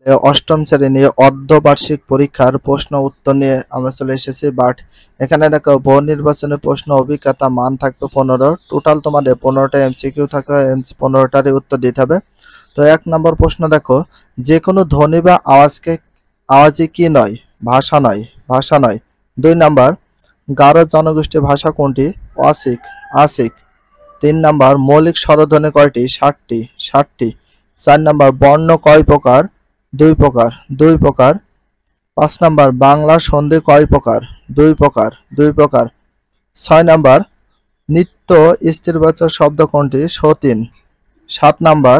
অষ্টম শ্রেণী অর্ধবার্ষিক পরীক্ষার প্রশ্ন উত্তর নিয়ে আমরা চলে এসেছি। বাট এখানে দেখো বহু নির্বাচনের প্রশ্ন অভিজ্ঞতা মান থাকবে 15, টোটাল তোমাদের 15টা এমসিকিউ থাকবে, 15টারই উত্তর দিতে হবে। তো 1 নম্বর প্রশ্ন দেখো, যে কোনো ধ্বনি বা আওয়াজই কি নয়? ভাষা নয়, ভাষা নয়। 2 নাম্বার, গারো জনগোষ্ঠীর ভাষা কোনটি? অসিক, আসিক। 3 নাম্বার, মৌলিক স্বরধ্বনি কয়টি? 60টি, 60টি। 4 নাম্বার, বর্ণ কয় প্রকার? 2 প্রকার, 2 প্রকার। 5 নাম্বার, বাংলা সন্ধি কয় প্রকার? 2 প্রকার, 2 প্রকার। 6 নাম্বার, নিত্য স্ত্রীবাচক শব্দ কোনটি? সতীন। 7 নাম্বার,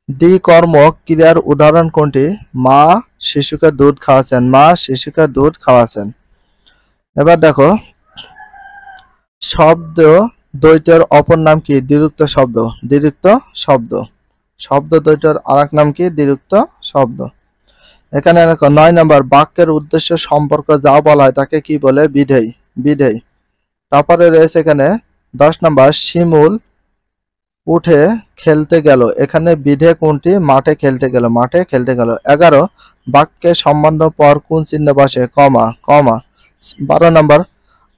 দ্বিকর্ম ক্রিয়ার উদাহরণ কোনটি? মা শিশুকে দুধ খাওয়াচ্ছেন, মা শিশুকে দুধ খাওয়াচ্ছেন। এবার দেখো, শব্দ দ্বৈতের অপর নাম কি? দ্বিরুক্ত শব্দ, দ্বিরুক্ত শব্দ। শব্দ দ্বৈতের আরেক নাম কি? দ্বিরুক্ত শব্দ। এখানে দেখো 9 নাম্বার, বাক্যের উদ্দেশ্য সম্পর্ক যা বলা হয় তাকে কি বলে? বিধেয়, বিধেয়। তারপরে রয়েছে এখানে 10 নাম্বার, শিমুল উঠে খেলতে গেল, এখানে বিধেয় কোনটি? মাঠে খেলতে গেল, মাঠে খেলতে গেল। 11, বাক্যে সম্বন্ধ পর কোন চিহ্ন বসে? কমা, কমা। 12 নাম্বার,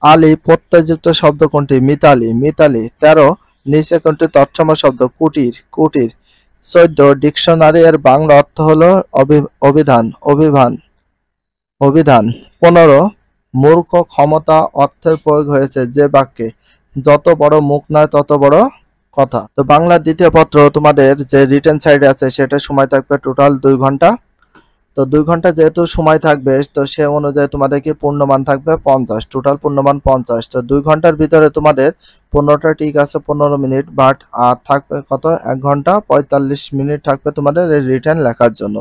আলী প্রত্যয়যুক্ত শব্দ কোনটি? মিতালি, মিতালি। 13, নিচে কোনটি তৎসম শব্দ? কুটির, কুটির। 14, ডিকশনারি এর বাংলা অর্থ হলো অভিধান, অভিধান, অভিধান। 15, মূর্খ ক্ষমতা অর্থের প্রয়োগ হয়েছে যে বাক্যে? যত বড় মুখ নয় তত বড় কথা। তো বাংলার দ্বিতীয় পত্র তোমাদের যে রিটেন সাইডে আছে সেটা সময় থাকবে টোটাল 2 ঘন্টা। তো 2 ঘন্টা যেহেতু সময় থাকবে, তো সে অনুযায়ী তোমাদেরকে পূর্ণমান থাকবে 50, টোটাল পূর্ণমান 50। তো 2 ঘন্টার ভিতরে তোমাদের 15টা ঠিক আছে 15 মিনিট, বাট আর থাকবে কত? 1 ঘন্টা 45 মিনিট থাকবে তোমাদের রিটেন লেখার জন্য।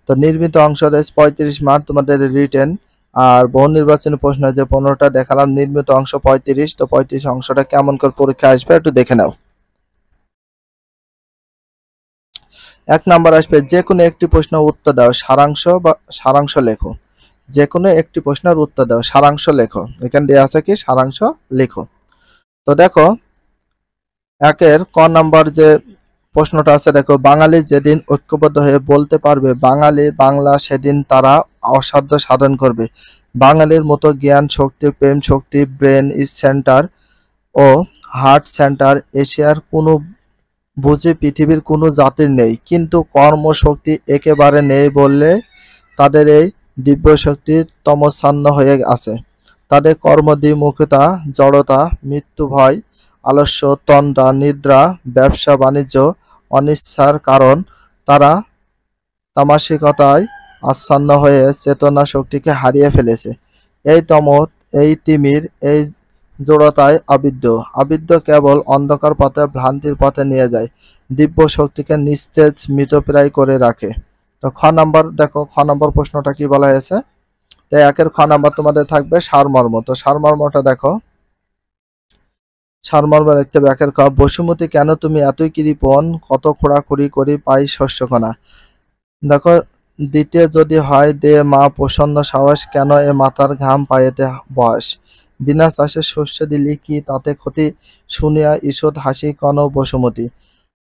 তো নির্মিত অংশ রয়েছে 35 মার্ক তোমাদের রিটেন, আর বহু নির্বাচনী প্রশ্ন যে 15টা দেখালাম, নির্মিত অংশ 35। তো 35 অংশটা কেমন করে পরীক্ষা আসবে একটু দেখে নাও। 1 নাম্বার আসবে, যে কোনো একটি প্রশ্নের উত্তর দাও, সারাংশ বা সারাংশ লেখো। যে কোনো একটি প্রশ্নের উত্তর দাও, সারাংশ লেখো। এখানে দেওয়া আছে কি? সারাংশ লেখো। তো দেখো 1-এর ক নাম্বার যে প্রশ্নটা আছে দেখো, বাঙালি যেদিন ঐক্যবদ্ধ হয়ে বলতে পারবে বাঙালি বাংলা, সেদিন তারা অসাধ্য সাধন করবে। বাঙালির মতো জ্ঞান শক্তি, প্রেম শক্তি, ব্রেন সেন্টার ও হার্ট সেন্টার এশিয়ার কোনো বুঝি পৃথিবীর কোনো জাতির নেই, কিন্তু কর্মশক্তি একেবারে নেই বললে তাদের এই দিব্যশক্তি তমসান্ন হয়ে আছে। তাদের কর্মদ্বিমুখতা, জড়তা, মৃত্যু ভয়, আলস্য, তন্দ্রা, নিদ্রা, ব্যবসা বাণিজ্য, অনিচ্ছার কারণ তারা তামাসিকতায় আচ্ছন্ন হয়ে চেতনা শক্তিকে হারিয়ে ফেলেছে। এই তিমির, এই জড়তায় আবিদ্ধ, আবিদ্ধ কেবল অন্ধকার পথে, ভ্রান্তির পথে নিয়ে যায়, দিব্য শক্তিকে নিস্তেজ মৃতপ্রায় করে রাখে। তো খ নাম্বার দেখো, খ নাম্বার প্রশ্নটা কি বলা হয়েছে? তো 1-এর খ নাম্বার তোমাদের থাকবে সারমর্ম। তো সারমর্মটা দেখো, সারমর্ম দেখতে হবে 1-এর খ, বসুমতী কেন তুমি এতই কৃপণ, কত খোঁড়াখুড়ি করি পাই শস্যকণা। দেখো, দ্বিতীয় যদি হয়, দে মা প্রসন্ন সাহস, কেন এ মাথার ঘাম পায়েতে বয়স, বিনা চাষে শস্য দিলি কি তাতে ক্ষতি, শুনিয়া ঈষৎ হাসি কন বসুমতী,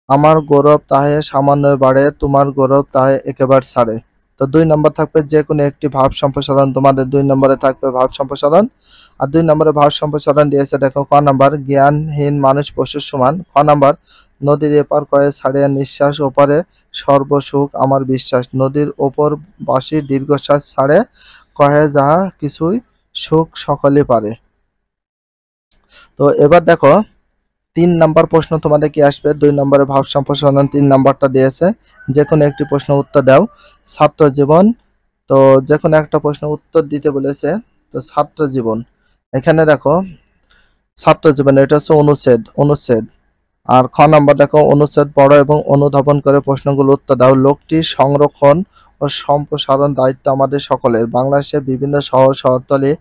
আমার গৌরব তাহে সামান্য বাড়ে, তোমার গৌরব তাহে একেবারে ছাড়ে। তো 2 নম্বর থাকবে যে কোনো একটি ভাব সম্প্রসারণ, তোমাদের 2 নম্বরে থাকবে ভাব সম্প্রসারণ। আর 2 নম্বরে ভাব সম্প্রসারণ দিয়েছে দেখো, ক নাম্বার, জ্ঞানহীন মানুষ পশুর সমান। খ নাম্বার, নদীর এপার কয়ে ছাড়িয়া নিঃশ্বাস, ওপারে সর্বসুখ আমার বিশ্বাস, নদীর ওপর বাসি দীর্ঘশ্বাস ছাড়ে, কহে যাহা কিছুই সুখ সকলে পারে। তো এবার দেখো 3 নাম্বার প্রশ্ন তোমাদের কি আসবে? 2 নম্বরে ভাব সম্প্রসারণ, 3 নাম্বারটা দিয়েছে, যে কোনো একটি প্রশ্ন উত্তর দাও। ছাত্র জীবন, তো যে কোনো একটা প্রশ্ন উত্তর দিতে বলেছে। তো ছাত্র জীবন, এখানে দেখো ছাত্র জীবন এটা হচ্ছে অনুচ্ছেদ, অনুচ্ছেদ। আর খ নাম্বার দেখো, অনুচ্ছেদ পড়ো এবং অনুধাবন করে প্রশ্নগুলো উত্তর দাও। লোকটি সংরক্ষণ ও সম্প্রসারণ দায়িত্ব আমাদের সকলের। বাংলাদেশে বিভিন্ন শহর শহরতলি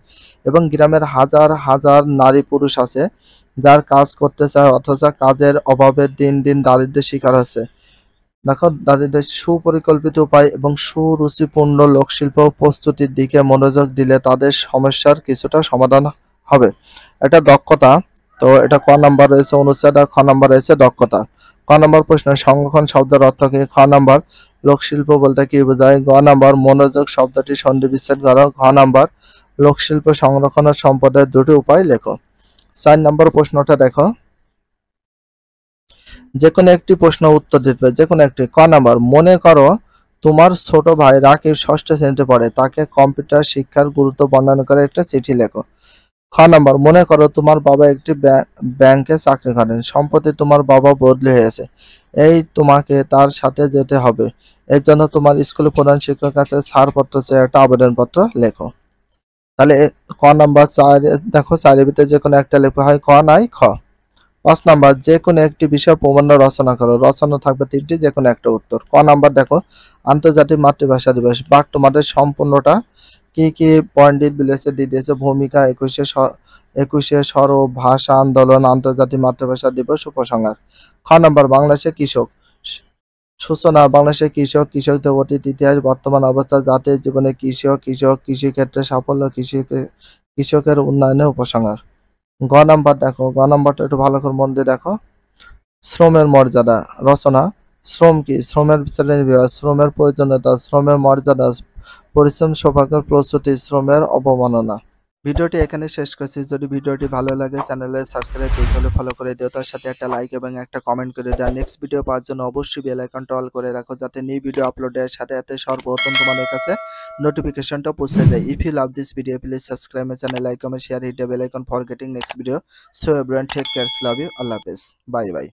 এবং গ্রামের হাজার হাজার নারী পুরুষ আছে যার কাজ করতে চায়, অথচ কাজের অভাবে দিন দিন দারিদ্র্যের শিকার হচ্ছে। দেখো, দারিদ্র্যের সুপরিকল্পিত উপায় এবং সুরুচিপূর্ণ লোকশিল্প প্রস্তুতির দিকে মনোযোগ দিলে তাদের সমস্যার কিছুটা সমাধান হবে। এটা দক্ষতা। তো এটা ক নাম্বার রয়েছে অনুচ্ছেদ, আর খ নাম্বার রয়েছে দক্ষতা। ক নাম্বার প্রশ্ন, সংরক্ষণ শব্দের অর্থ কি? খ নাম্বার, লোকশিল্প বলতে কি বোঝায়? গ নাম্বার মনোযোগ শব্দটি সন্ধি বিচ্ছেদ করো। ঘ নাম্বার লোকশিল্প সংরক্ষণ ও সম্পদের দুটি উপায় লেখো। 4 নম্বর প্রশ্নটা দেখো, যে কোনো একটি প্রশ্ন উত্তর দিতে, যে কোনো একটি। ক নাম্বার মনে করো তোমার ছোট ভাই রাকিব ষষ্ঠ শ্রেণীতে পড়ে, তাকে কম্পিউটার শিক্ষার গুরুত্ব বর্ণনা করে একটা চিঠি লেখো। খ নাম্বার মনে করো তোমার বাবা একটি ব্যাংকে চাকরি করেন, সম্প্রতি তোমার বাবা বদলি হয়েছে, এই তোমাকে তার সাথে যেতে হবে, এর জন্য তোমার স্কুলের প্রধান শিক্ষকের কাছে ছাড়পত্র চেয়ে একটা আবেদনপত্র লেখো। তাহলে ক নাম্বার 4 দেখো, 4 ভিতরে যে কোনো একটা লেখা হয়, ক নাই খ। 5 নাম্বার যে কোনো একটি বিষয় প্রবন্ধ রচনা করো, রচনা থাকবে 3টি, যে কোনো একটা উত্তর। ক নাম্বার দেখো, আন্তর্জাতিক মাতৃভাষা দিবস, বাট তোমাদের সম্পূর্ণটা কি কি পয়েন্ট বিলেসে দিয়ে দিয়েছে, ভূমিকা, 21শে সরব ভাষা আন্দোলন, আন্তর্জাতিক মাতৃভাষা দিবস, উপসংহার। খ নাম্বার বাংলাদেশের কৃষক সূচনা, বাংলাদেশের কৃষক, কৃষকদের অতীত, ইতিহাস, বর্তমান অবস্থা, জাতীয় জীবনে কৃষক, কৃষিক্ষেত্রে সাফল্য, কৃষকের উন্নয়নে, উপসংহার। গ নাম্বার দেখো, গ নাম্বারটা একটু ভালো করে মন দিয়ে দেখো, শ্রমের মর্যাদা, রচনা, শ্রম কি? শ্রমের শ্রেণী বিভাগ, শ্রমের প্রয়োজনীয়তা, শ্রমের মর্যাদা, পরিশ্রম সৌভাগ্যের প্রস্তুতি, শ্রমের অবমাননা। ভিডিওটি এখানে শেষ করছি। যদি ভিডিওটি ভালো লাগে চ্যানেলে সাবস্ক্রাইব করতে হলে ফলো করে দিও, তার সাথে একটা লাইক এবং একটা কমেন্ট করে দাও। নেক্সট ভিডিও পাওয়ার জন্য অবশ্যই বেল আইকনটা অল করে রাখো, যাতে নিউ ভিডিও আপলোডের সাথে সাথে সর্বপ্রথম তোমাদের কাছে নোটিফিকেশনটা পৌঁছে যায়। If you love this video please subscribe my channel, like comment share, hit the bell icon for getting next video. So everyone take care, love you, আল্লাহ হাফেজ, বাই বাই।